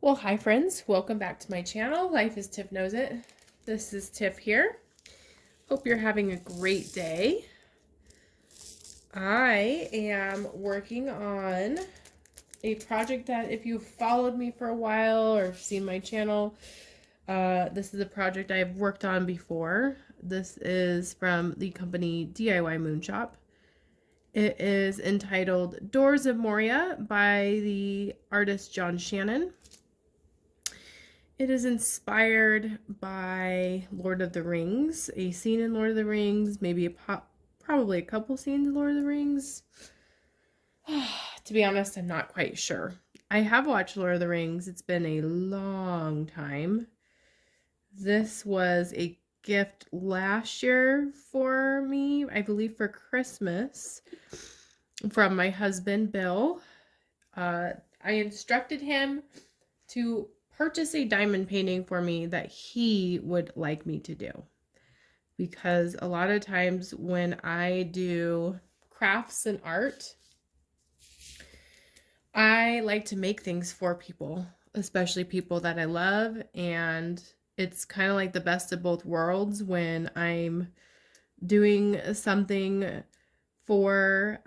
Well, hi friends, welcome back to my channel. Life is Tiff Knows It. This is Tiff here. Hope you're having a great day. I am working on a project that if you've followed me for a while or seen my channel, this is a project I've worked on before. This is from the company DIY Moonshot. It is entitled Doors of Moria by the artist John Shannon. It is inspired by Lord of the Rings, a scene in Lord of the Rings, maybe probably a couple scenes in Lord of the Rings. To be honest, I'm not quite sure. I have watched Lord of the Rings. It's been a long time. This was a gift last year for me, I believe for Christmas, from my husband, Bill. I instructed him to purchase a diamond painting for me that he would like me to do. Because a lot of times when I do crafts and art, I like to make things for people, especially people that I love. And it's kind of like the best of both worlds when I'm doing something for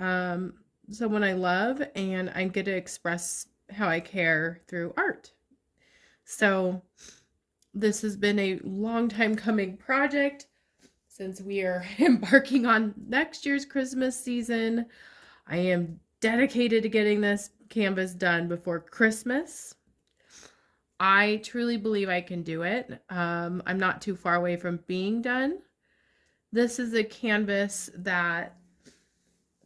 someone I love and I get to express how I care through art. So this has been a long time coming project since we are embarking on next year's Christmas season. I am dedicated to getting this canvas done before Christmas. I truly believe I can do it. I'm not too far away from being done. This is a canvas that,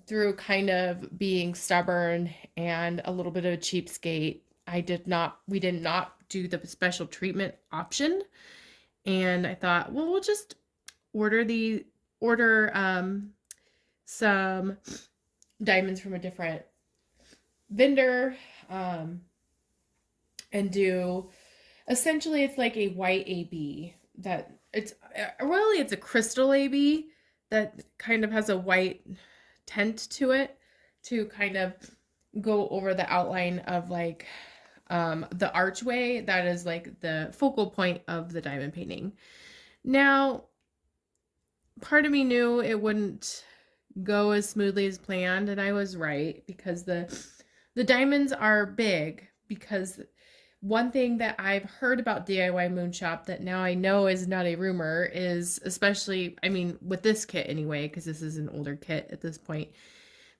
through kind of being stubborn and a little bit of a cheapskate, we did not do the special treatment option. And I thought, well, we'll just order some diamonds from a different vendor, and do, essentially it's like a white AB that it's a crystal AB that kind of has a white tint to it to kind of go over the outline of like the archway that is like the focal point of the diamond painting. Now, part of me knew it wouldn't go as smoothly as planned, and I was right, because the diamonds are big. Because one thing that I've heard about DIY Moonshot that now I know is not a rumor is, especially, I mean, with this kit anyway, because this is an older kit at this point,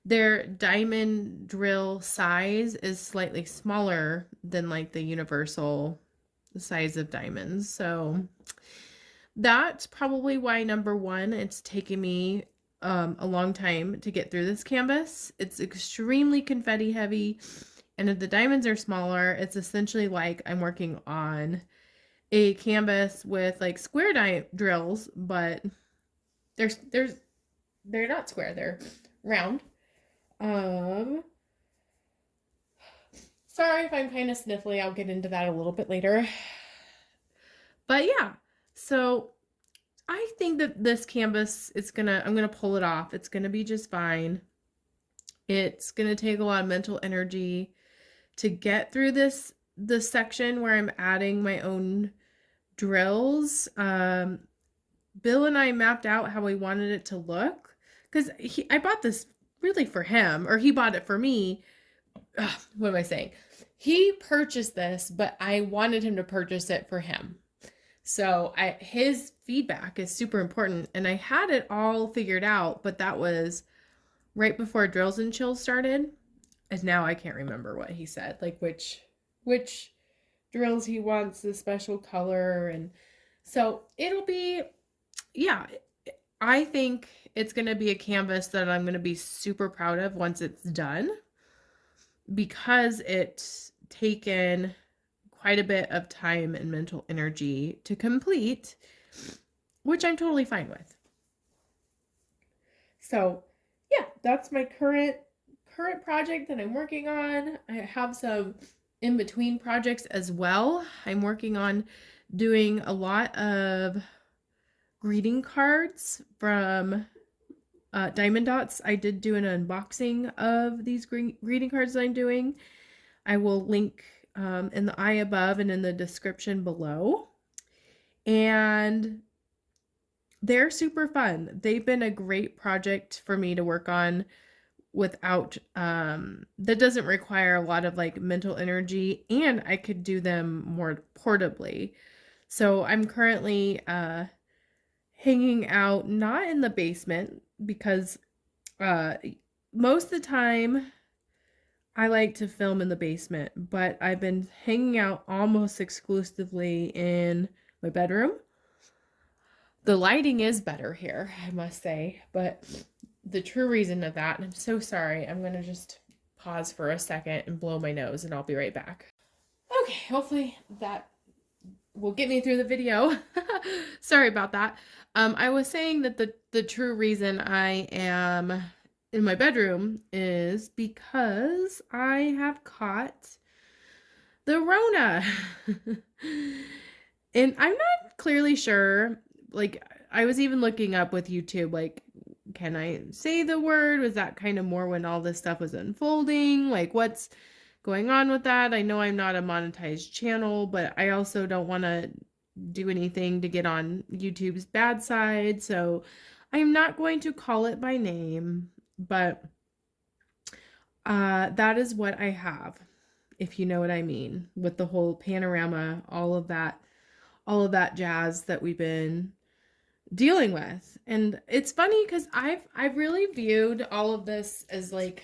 their diamond drill size is slightly smaller than like the universal size of diamonds. So that's probably why, number one, it's taken me a long time to get through this canvas. It's extremely confetti heavy, and if the diamonds are smaller, it's essentially like I'm working on a canvas with like square drills, but they're not square, they're round. Sorry if I'm kind of sniffly. I'll get into that a little bit later. But yeah, so I think that this canvas, I'm gonna pull it off. It's gonna be just fine. It's gonna take a lot of mental energy to get through this section where I'm adding my own drills. Bill and I mapped out how we wanted it to look, because I bought this really for him, or he bought it for me. What am I saying? He purchased this, but I wanted him to purchase it for him. So his feedback is super important, and I had it all figured out, but that was right before Drills and Chills started. And now I can't remember what he said, like which drills he wants, the special color. And so it'll be, yeah, I think it's going to be a canvas that I'm going to be super proud of once it's done, because it's taken quite a bit of time and mental energy to complete, which I'm totally fine with. So yeah, that's my current project that I'm working on. I have some in-between projects as well. I'm working on doing a lot of greeting cards from Diamond Dots. I did do an unboxing of these greeting cards that I'm doing. I will link in the eye above and in the description below. And they're super fun. They've been a great project for me to work on without that doesn't require a lot of like mental energy, and I could do them more portably. So I'm currently hanging out not in the basement because uh most of the time I like to film in the basement, but I've been hanging out almost exclusively in my bedroom. The lighting is better here, I must say, but the true reason of that, and I'm so sorry, I'm going to just pause for a second and blow my nose, and I'll be right back. Okay, hopefully that will get me through the video. Sorry about that. I was saying that the true reason I am in my bedroom is because I have caught the Rona. And I'm not clearly sure, like, I was even looking up with YouTube, like, can I say the word? Was that kind of more when all this stuff was unfolding? Like, what's going on with that? I know I'm not a monetized channel, but I also don't want to do anything to get on YouTube's bad side. So I'm not going to call it by name, but that is what I have, if you know what I mean, with the whole panorama, all of that jazz that we've been dealing with. And it's funny because I've really viewed all of this as like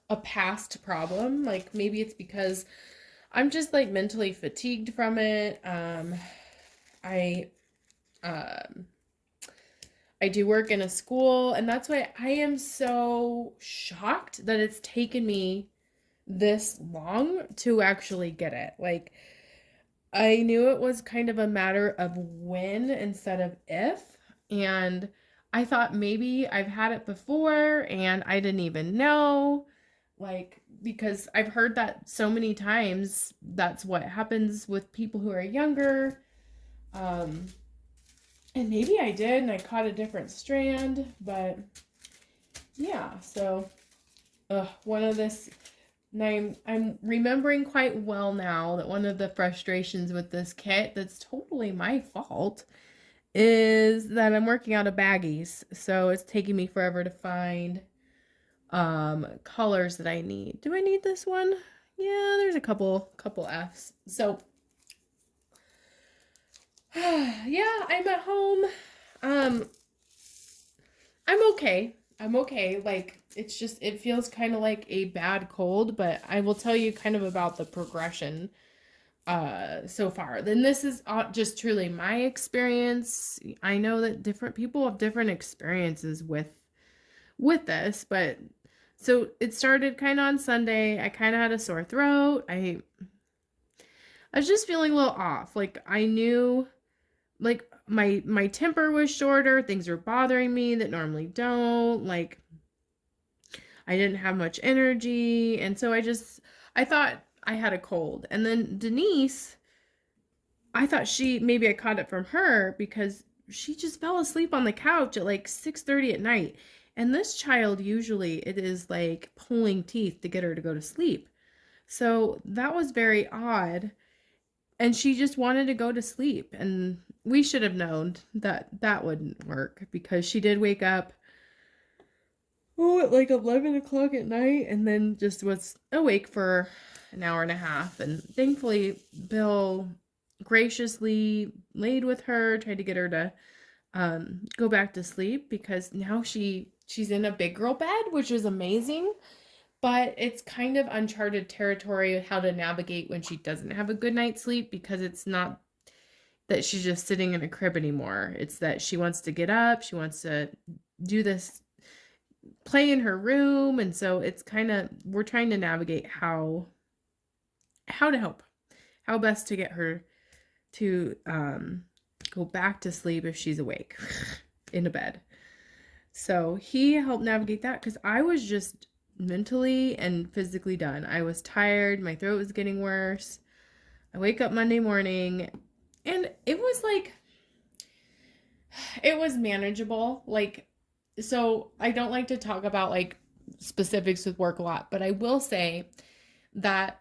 a past problem. Like maybe it's because I'm just like mentally fatigued from it. I I do work in a school, and that's why I am so shocked that it's taken me this long to actually get it. Like I knew it was kind of a matter of when instead of if. And I thought maybe I've had it before and I didn't even know. Like, because I've heard that so many times, that's what happens with people who are younger. Um, and maybe I did and I caught a different strand, but yeah, so one of this. And I'm remembering quite well now that one of the frustrations with this kit that's totally my fault is that I'm working out of baggies. So it's taking me forever to find colors that I need. Do I need this one? Yeah, there's a couple F's. So yeah, I'm at home. I'm okay. I'm okay. Like, it's just, it feels kind of like a bad cold, but I will tell you kind of about the progression so far. Then this is just truly my experience. I know that different people have different experiences with this, but so it started kind of on Sunday. I kind of had a sore throat. I was just feeling a little off. Like I knew like my temper was shorter, things were bothering me that normally don't. Like I didn't have much energy, and so I thought I had a cold. And then Denise, I thought maybe I caught it from her because she just fell asleep on the couch at like 6:30 at night. And this child, usually it is like pulling teeth to get her to go to sleep. So that was very odd. And she just wanted to go to sleep. And we should have known that that wouldn't work because she did wake up at like 11 o'clock at night and then just was awake for an hour and a half. And thankfully, Bill graciously laid with her, tried to get her to go back to sleep because now she's in a big girl bed, which is amazing. But it's kind of uncharted territory how to navigate when she doesn't have a good night's sleep, because it's not that she's just sitting in a crib anymore. It's that she wants to get up, she wants to do this, play in her room, and so it's kind of, we're trying to navigate how to help, how best to get her to go back to sleep if she's awake in a bed. So he helped navigate that because I was just mentally and physically done. I was tired. My throat was getting worse. I wake up Monday morning and it was like, it was manageable. Like, so I don't like to talk about like specifics with work a lot, but I will say that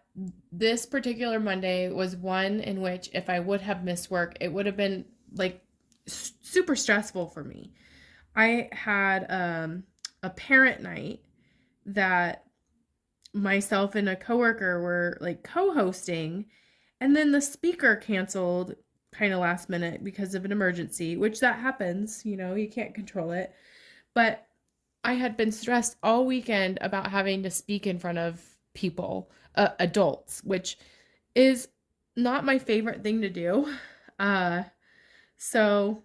this particular Monday was one in which if I would have missed work, it would have been like super stressful for me. I had a parent night that myself and a coworker were like co-hosting, and then the speaker canceled kind of last minute because of an emergency, which that happens, you can't control it. But I had been stressed all weekend about having to speak in front of people, adults, which is not my favorite thing to do. Uh, so,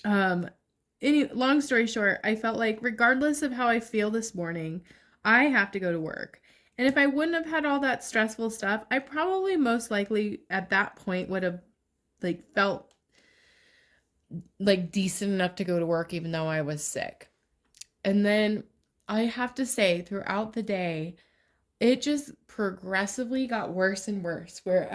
um, long story short, I felt like regardless of how I feel this morning, I have to go to work. And if I wouldn't have had all that stressful stuff, I probably most likely at that point would have like felt like decent enough to go to work even though I was sick. And then I have to say throughout the day, it just progressively got worse and worse where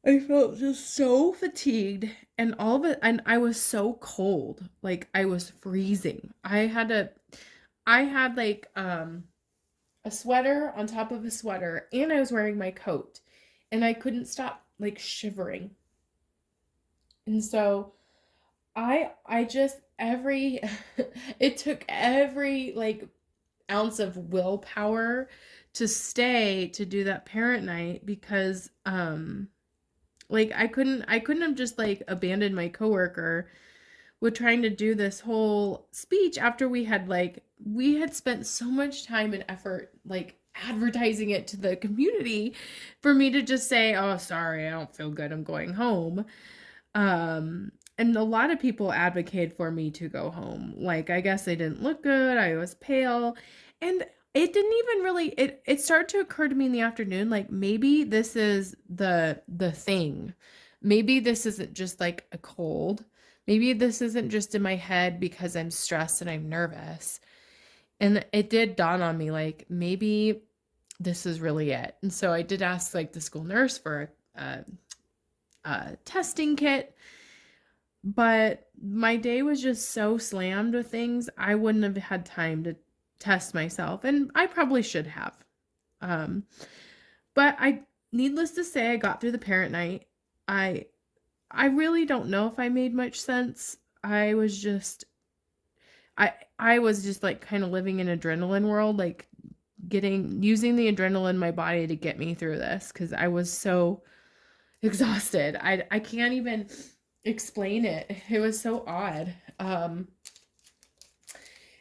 I felt just so fatigued and all of it, and I was so cold. Like I was freezing. I had like a sweater on top of a sweater and I was wearing my coat and I couldn't stop like shivering. And so I just every it took every like ounce of willpower to stay to do that parent night because like I couldn't have just like abandoned my coworker with trying to do this whole speech after we had spent so much time and effort like advertising it to the community for me to just say, "Oh, sorry, I don't feel good. I'm going home." And a lot of people advocated for me to go home. Like, I guess I didn't look good, I was pale, and it didn't even really it started to occur to me in the afternoon, like maybe this is the thing. Maybe this isn't just like a cold. Maybe this isn't just in my head because I'm stressed and I'm nervous. And it did dawn on me like maybe this is really it. And so I did ask like the school nurse for a testing kit. But my day was just so slammed with things, I wouldn't have had time to test myself, and I probably should have. Um, but needless to say, I got through the parent night. I I really don't know if I made much sense. I was just like kind of living in adrenaline world, like using the adrenaline in my body to get me through this because I was so exhausted. I can't even explain it. It was so odd. And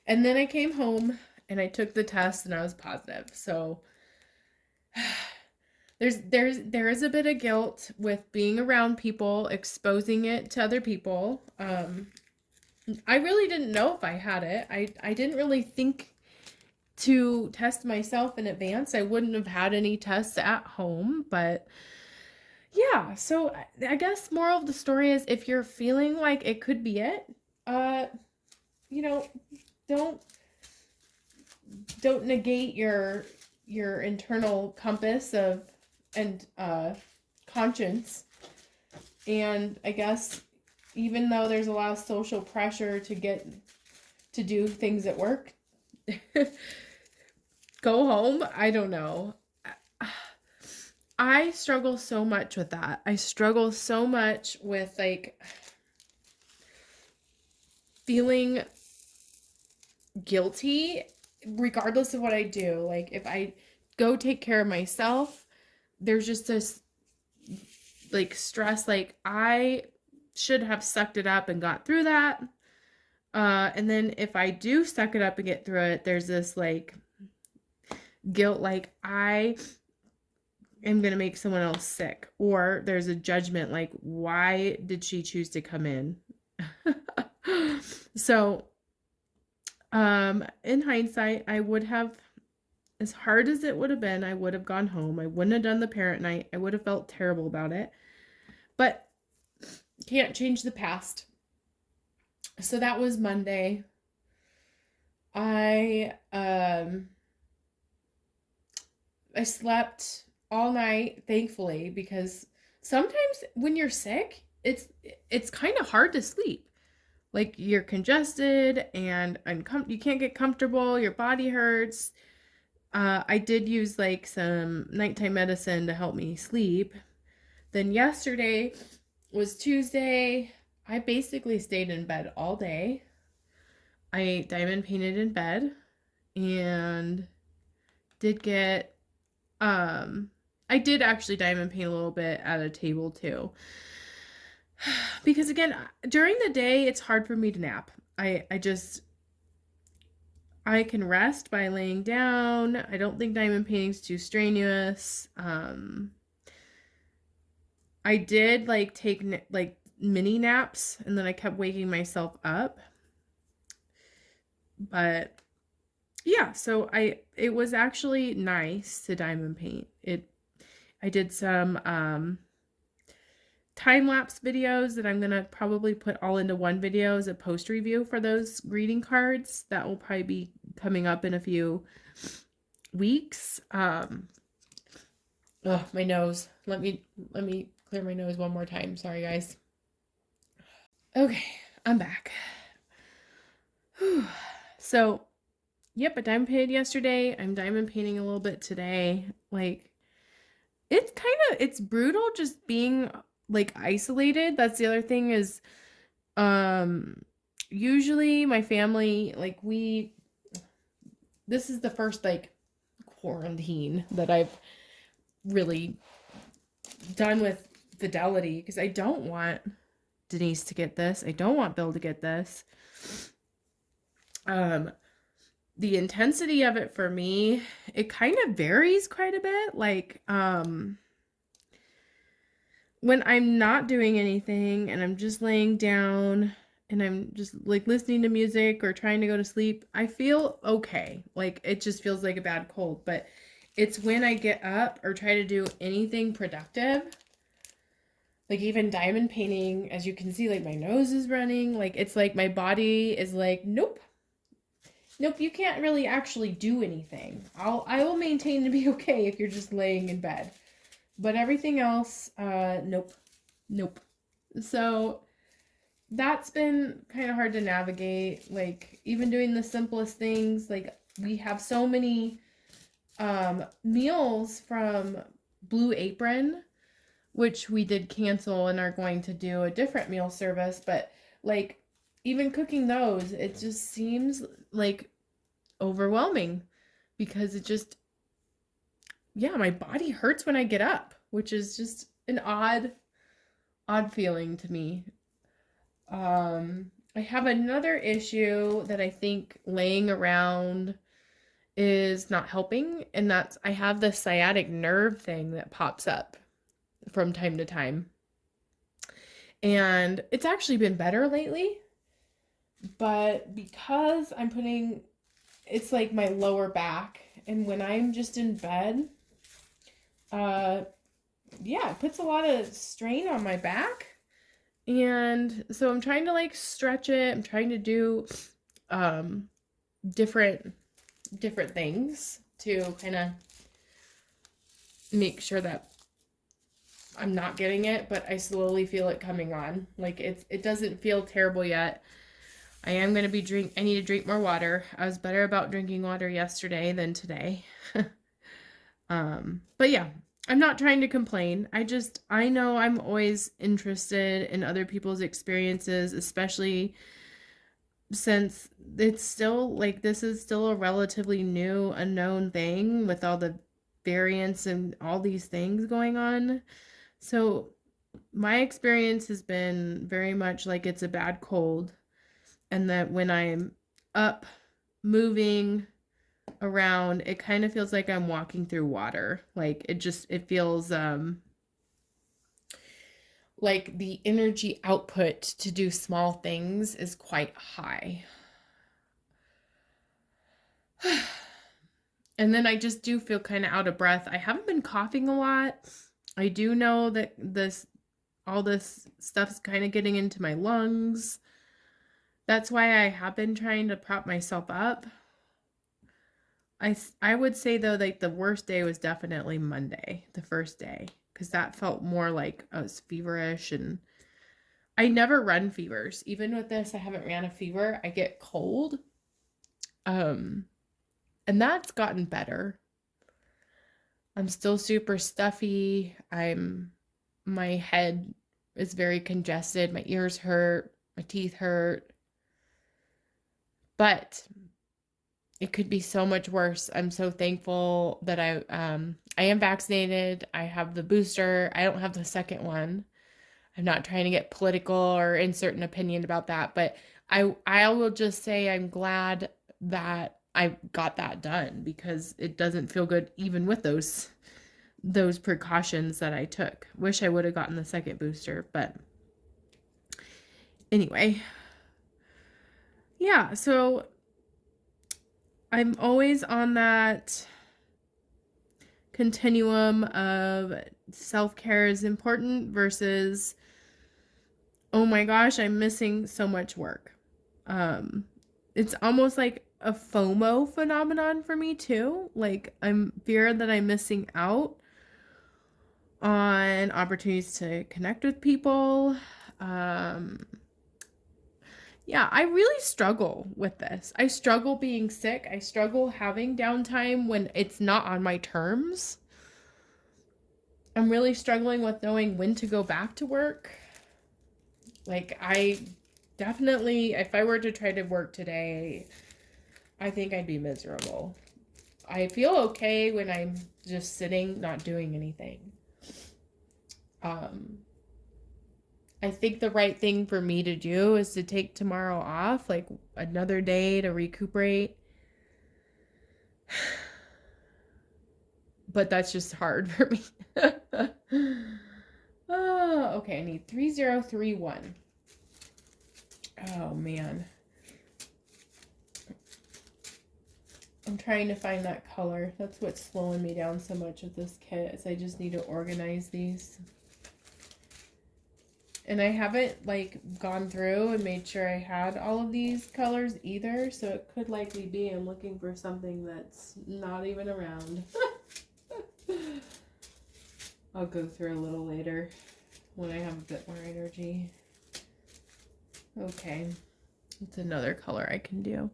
then I came home and I took the test and I was positive. So there is a bit of guilt with being around people, exposing it to other people. I really didn't know if I had it. I didn't really think to test myself in advance. I wouldn't have had any tests at home, but yeah, so I guess moral of the story is if you're feeling like it could be it, uh, you know, don't don't negate your internal compass of and conscience. And I guess even though there's a lot of social pressure to get to do things at work, go home. I don't know. I struggle so much with that. I struggle so much with like feeling guilty regardless of what I do. Like if I go take care of myself, there's just this like stress like I should have sucked it up and got through that. And then if I do suck it up and get through it, there's this like guilt like I am going to make someone else sick, or there's a judgment like why did she choose to come in. So in hindsight, I would have, as hard as it would have been, I would have gone home. I wouldn't have done the parent night. I would have felt terrible about it, but can't change the past. So that was Monday. I slept all night, thankfully, because sometimes when you're sick, it's kind of hard to sleep. Like you're congested and you can't get comfortable, your body hurts. I did use like some nighttime medicine to help me sleep. Then yesterday was Tuesday. I basically stayed in bed all day. I diamond painted in bed and did get I did actually diamond paint a little bit at a table too. Because again, during the day it's hard for me to nap. I can rest by laying down. I don't think diamond painting's too strenuous. I did like take like mini naps and then I kept waking myself up. But yeah, so it was actually nice to diamond paint. I did some time-lapse videos that I'm gonna probably put all into one video as a post review for those greeting cards. That will probably be coming up in a few weeks. Oh, my nose. Let me clear my nose one more time. Sorry, guys. Okay, I'm back. Whew. So, yep, I diamond painted yesterday. I'm diamond painting a little bit today. Like, it's brutal just being like isolated. That's the other thing is, usually my family, like this is the first like quarantine that I've really done with fidelity because I don't want Denise to get this. I don't want Bill to get this. The intensity of it for me, it kind of varies quite a bit. Like, when I'm not doing anything and I'm just laying down and I'm just like listening to music or trying to go to sleep, I feel okay. Like it just feels like a bad cold, but it's when I get up or try to do anything productive, like even diamond painting, as you can see, like my nose is running, like it's like my body is like, nope, you can't really actually do anything. I will maintain to be okay if you're just laying in bed. But everything else, nope. So that's been kind of hard to navigate. Like even doing the simplest things, like we have so many meals from Blue Apron, which we did cancel and are going to do a different meal service. But like even cooking those, it just seems like overwhelming because it just, yeah, my body hurts when I get up, which is just an odd feeling to me. I have another issue that I think laying around is not helping, and that's I have this sciatic nerve thing that pops up from time to time. And it's actually been better lately, but because it's like my lower back, and when I'm just in bed, yeah, it puts a lot of strain on my back. And so I'm trying to like stretch it. I'm trying to do different things to kind of make sure that I'm not getting it, but I slowly feel it coming on. Like it doesn't feel terrible yet. I am going to I need to drink more water. I was better about drinking water yesterday than today. But yeah, I'm not trying to complain. I know I'm always interested in other people's experiences, especially since it's still like this is still a relatively new, unknown thing with all the variants and all these things going on. So my experience has been very much like it's a bad cold, and that when I'm up moving around, it kind of feels like I'm walking through water. Like it feels like the energy output to do small things is quite high. And then I just do feel kind of out of breath. I haven't been coughing a lot. I do know that all this stuff's kind of getting into my lungs. That's why I have been trying to prop myself up. I would say though, like the worst day was definitely Monday, the first day, because that felt more like I was feverish, and I never run fevers. Even with this, I haven't ran a fever. I get cold. And that's gotten better. I'm still super stuffy. My head is very congested. My ears hurt. My teeth hurt. But it could be so much worse. I'm so thankful that I am vaccinated. I have the booster. I don't have the second one. I'm not trying to get political or insert an opinion about that, but I will just say I'm glad that I got that done because it doesn't feel good even with those precautions that I took. Wish I would have gotten the second booster, but anyway. Yeah, so I'm always on that continuum of self-care is important versus, oh my gosh, I'm missing so much work. It's almost like a FOMO phenomenon for me too. Like I'm fear that I'm missing out on opportunities to connect with people. Yeah, I really struggle with this. I struggle being sick. I struggle having downtime when it's not on my terms. I'm really struggling with knowing when to go back to work. Like, I definitely, if I were to try to work today, I think I'd be miserable. I feel okay when I'm just sitting, not doing anything. I think the right thing for me to do is to take tomorrow off, like another day to recuperate. But that's just hard for me. Oh, okay, I need 3031. Oh, man. I'm trying to find that color. That's what's slowing me down so much with this kit, is I just need to organize these. And I haven't, like, gone through and made sure I had all of these colors either, so it could likely be I'm looking for something that's not even around. I'll go through a little later when I have a bit more energy. Okay. It's another color I can do.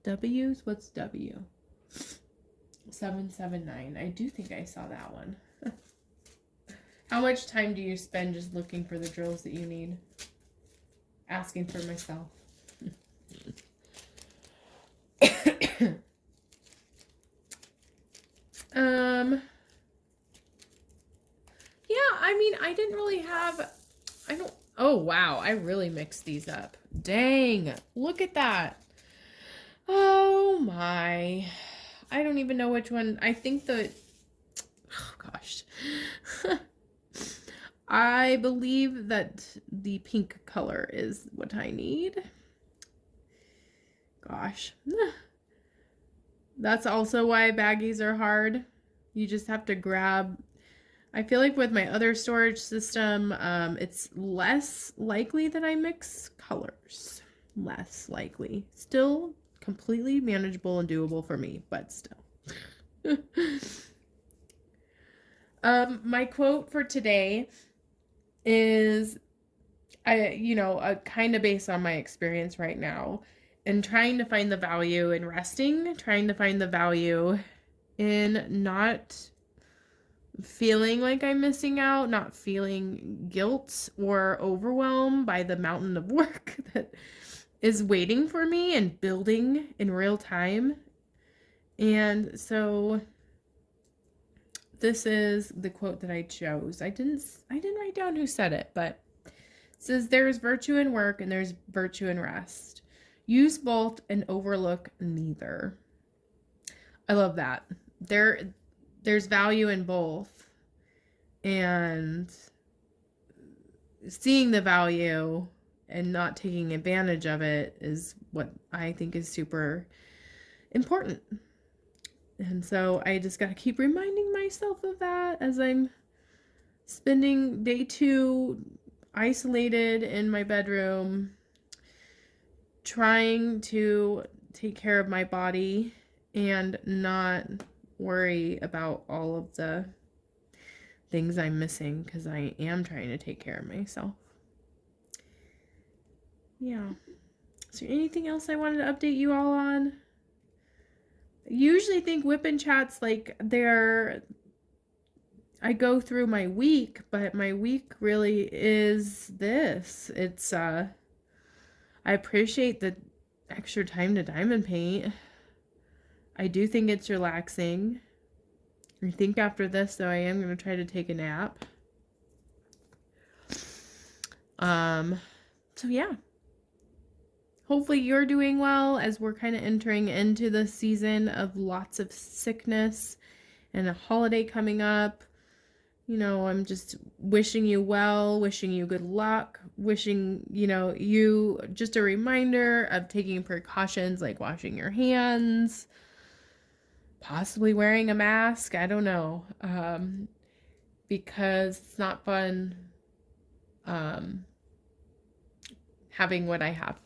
W's? What's W? 779. I do think I saw that one. How much time do you spend just looking for the drills that you need? Asking for myself. Yeah, I mean, I didn't really have, oh wow, I really mixed these up. Dang, look at that. Oh my. I don't even know which one. I think oh gosh. I believe that the pink color is what I need. Gosh. That's also why baggies are hard. You just have to grab. I feel like with my other storage system, it's less likely that I mix colors. Less likely. Still completely manageable and doable for me, but still. My quote for today is, kind of based on my experience right now and trying to find the value in resting, trying to find the value in not feeling like I'm missing out, not feeling guilt or overwhelmed by the mountain of work that is waiting for me and building in real time. And so this is the quote that I chose. I didn't write down who said it, but it says there's virtue in work and there's virtue in rest. Use both and overlook neither. I love that. There's value in both, and seeing the value and not taking advantage of it is what I think is super important. And so I just got to keep reminding myself of that as I'm spending day 2 isolated in my bedroom, trying to take care of my body and not worry about all of the things I'm missing because I am trying to take care of myself. Yeah. Is there anything else I wanted to update you all on? I usually think WIP and Chat's like I go through my week, but my week really is this. It's I appreciate the extra time to diamond paint. I do think it's relaxing. I think after this though I am going to try to take a nap. So yeah. Hopefully you're doing well as we're kind of entering into the season of lots of sickness and a holiday coming up. You know, I'm just wishing you well, wishing you good luck, wishing, you just a reminder of taking precautions like washing your hands, possibly wearing a mask. I don't know. Because it's not fun having what I have.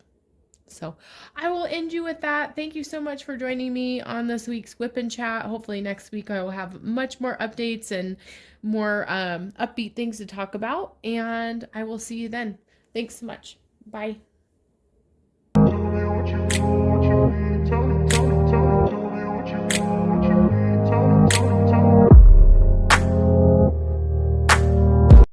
So I will end you with that. Thank you so much for joining me on this week's WIP and Chat. Hopefully next week I will have much more updates and more upbeat things to talk about. And I will see you then. Thanks so much. Bye.